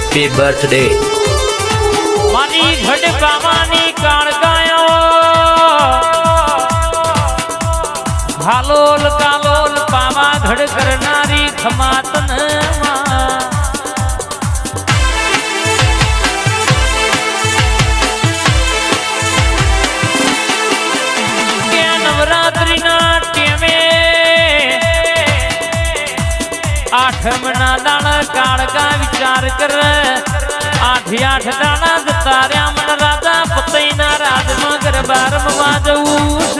Happy birthday. मारी घट पावानी काल गायो हालोल कालोल पावा घड़ करनारी खमातन के नवरात्रि ना टेमे आठमना दाण काल का विचार कर आठ आठ दाणा जतार्या मन राजा पतईना राज मगर बार वाजऊस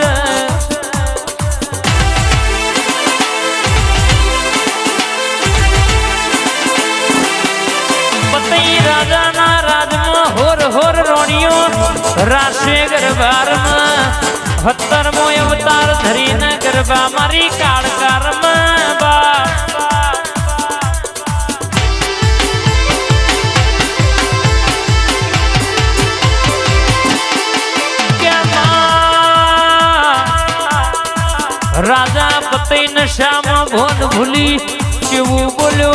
पतई राजा ना राज में होर होर रोणियो राशे गरबार में 72 अवतार धरी न गरबा मारी काल कारम बा राजा पते नशा में भोन भूली केवू बोलो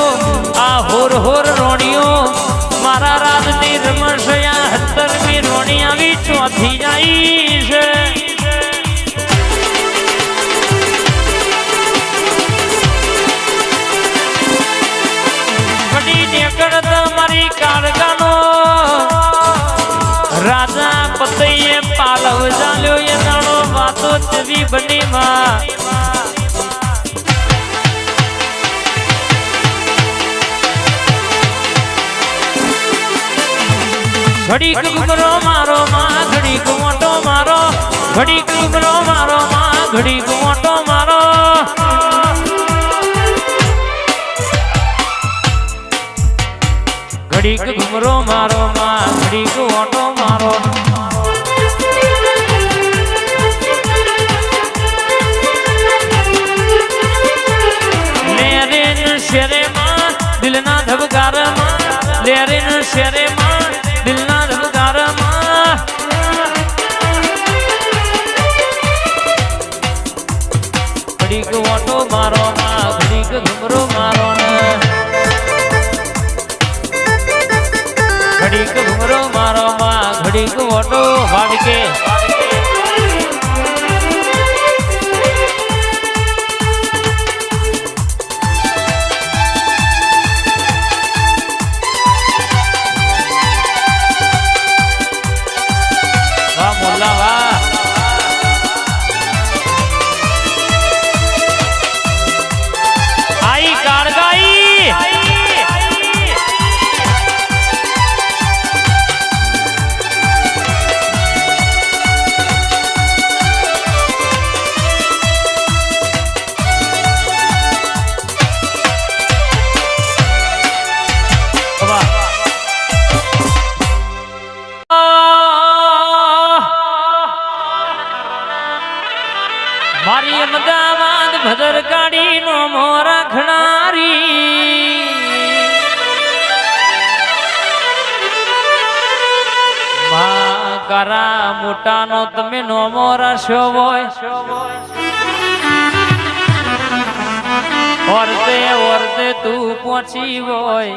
आ होर होर रोणियो मारा राज ने रमशया 70મી रोणी आवी चौथी जाई छे बड़ी नेकड़ मारी कारगानो राजा पतये पालव जाल्यो ये दाणो वातो चवी बनी मां घड़ी घुमरो मारो मां घड़ी घुमटो मारो घड़ी घुमरो मारो मां घड़ी घुमटो मारो घड़ी घुमरो मारो मां घड़ी घुमटो मारो लेरे न शेरे मां दिल ना धबकार मां लेरे न शेरे मां दिल ना धबकार मां घड़ी घुमटो मारो मां घड़ी घुमरो मारो घड़ी घुमरो मारो मां घड़ी घुमटो वाड़ के मारी अमदावाद भदर गाड़ी नो मोरा खणारी करा मोटा नो तमे नो मोरा शोभोय औरते तू पहुंची वोय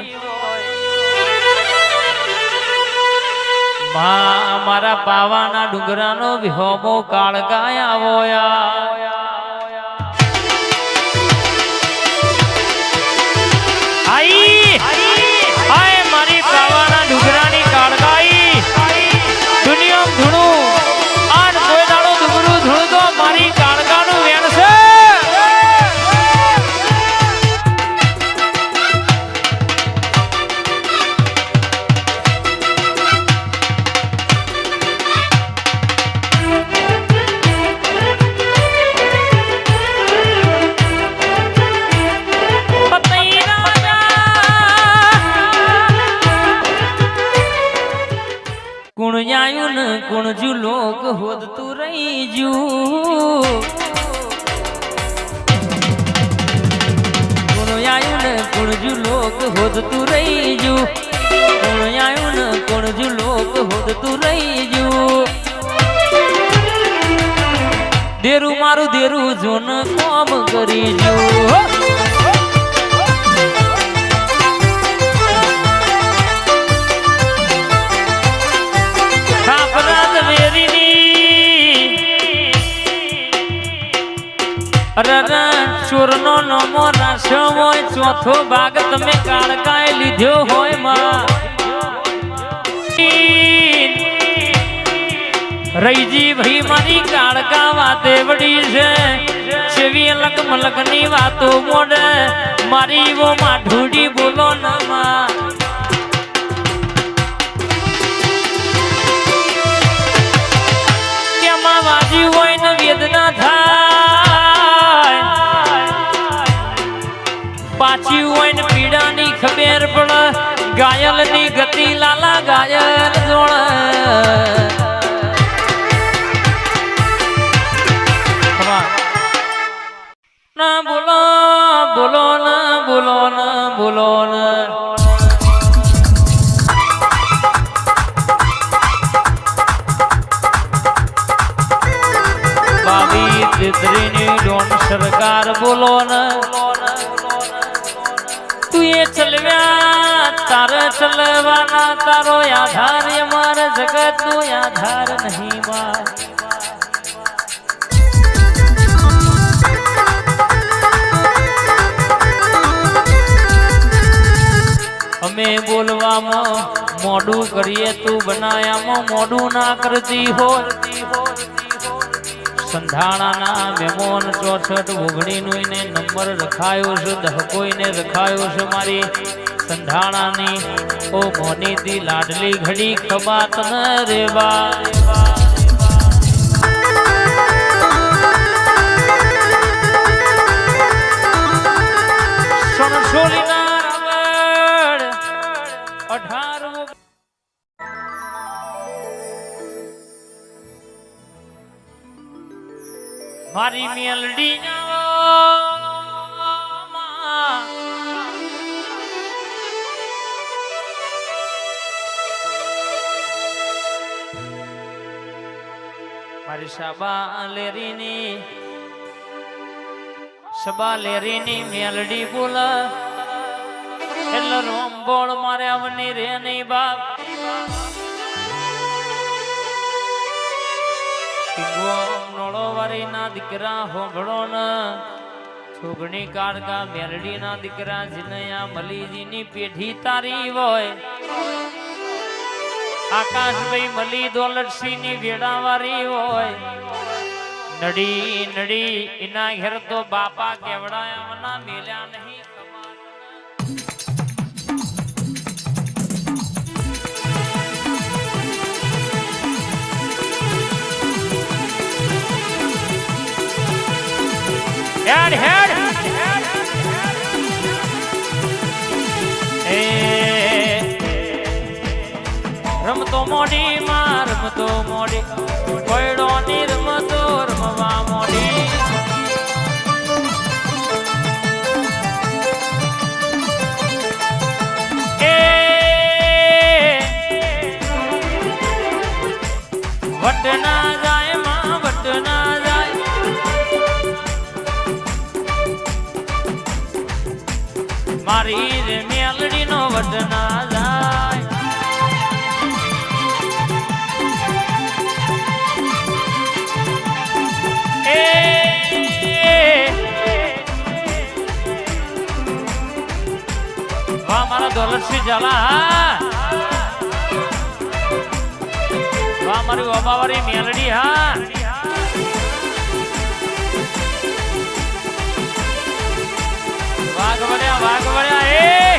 मारा पावाना डुंगरानो विहोमो काल गाया वोया आई आए मारी पावाना डुंगरानी काल गाई दुनिया धुणू आन कोई दाड़ो दुगरू धुणू तो मारी कालगानु वेण से कुण आयुन कुण जू लोग होद तू रही जू कुण आयुन कुण जू लोग होद तू रही जू कुण आयुन कुण जू लोग होद तू रही जू देरू मारू देरू जोन काम करी जू ચોરનો નમો રાખ્યો હોય ચોથો ભાગ તમે કાળકાએ લીધો હોય માં રઈજી ભાઈ મારી કાળકા વાતે વડી છે સેવી અલગ મલક ની વાતો મોડે મારી વો માઢુડી બોલો નમા કેમાં વાજી હોય ને વેદના થાય પાછી હોય ને પીડાની ખબર પડે ઘાયલ ની ગતિ લાલા ઘાયલ જોડે ના બોલો બોલો ના બોલો ના બોલો ના બાવી દિદરીની ડોન સરકાર બોલો ના તું એ ચલવ્યા તારે ચલવાના તારો આધાર અમારા જગત નો આધાર નહીં માં અમે બોલવામાં મોડું કરીએ તું બનાયામાં મોડું ના કરતી હોય સંધાણાના મેમોન 64 ઓગણીનું ને નંબર રખાયો છે દહકોઈને રખાયો છે મારી સંધાણાની ઓ મોનીથી લાડલી ઘડી ખબાત ન રેવા સણસોલીના મારી મેલડી મારી સબા લેરીની મેલડી બોલા એટલે રોમબોળ મારે આવની રે નહીં બાપ નોળોવારી ના દીકરા હોંભળો ન છોગણી કાળકા મેલડી ના દીકરા જીનયા મલીજી ની પેઢી તારી હોય આકાશભાઈ મલી દોલતસિંહ ની વેડાવારી હોય નડી નડી એના ઘેર તો બાપા કેવડાયા મના મેલ્યા નહીં Head, head. રમતો મોડી માં રમતો મોડી કોયડો ની રમતો રમવા મોડી વટ ના જાય માં વટ ના જાય મારી રે મેલડી નો વટ ના જાય વાહ મારા દોલતસિંહ ઝાલા વાહ મારી ઓબાવારી મેલડી હા વાઘ વળ્યા એ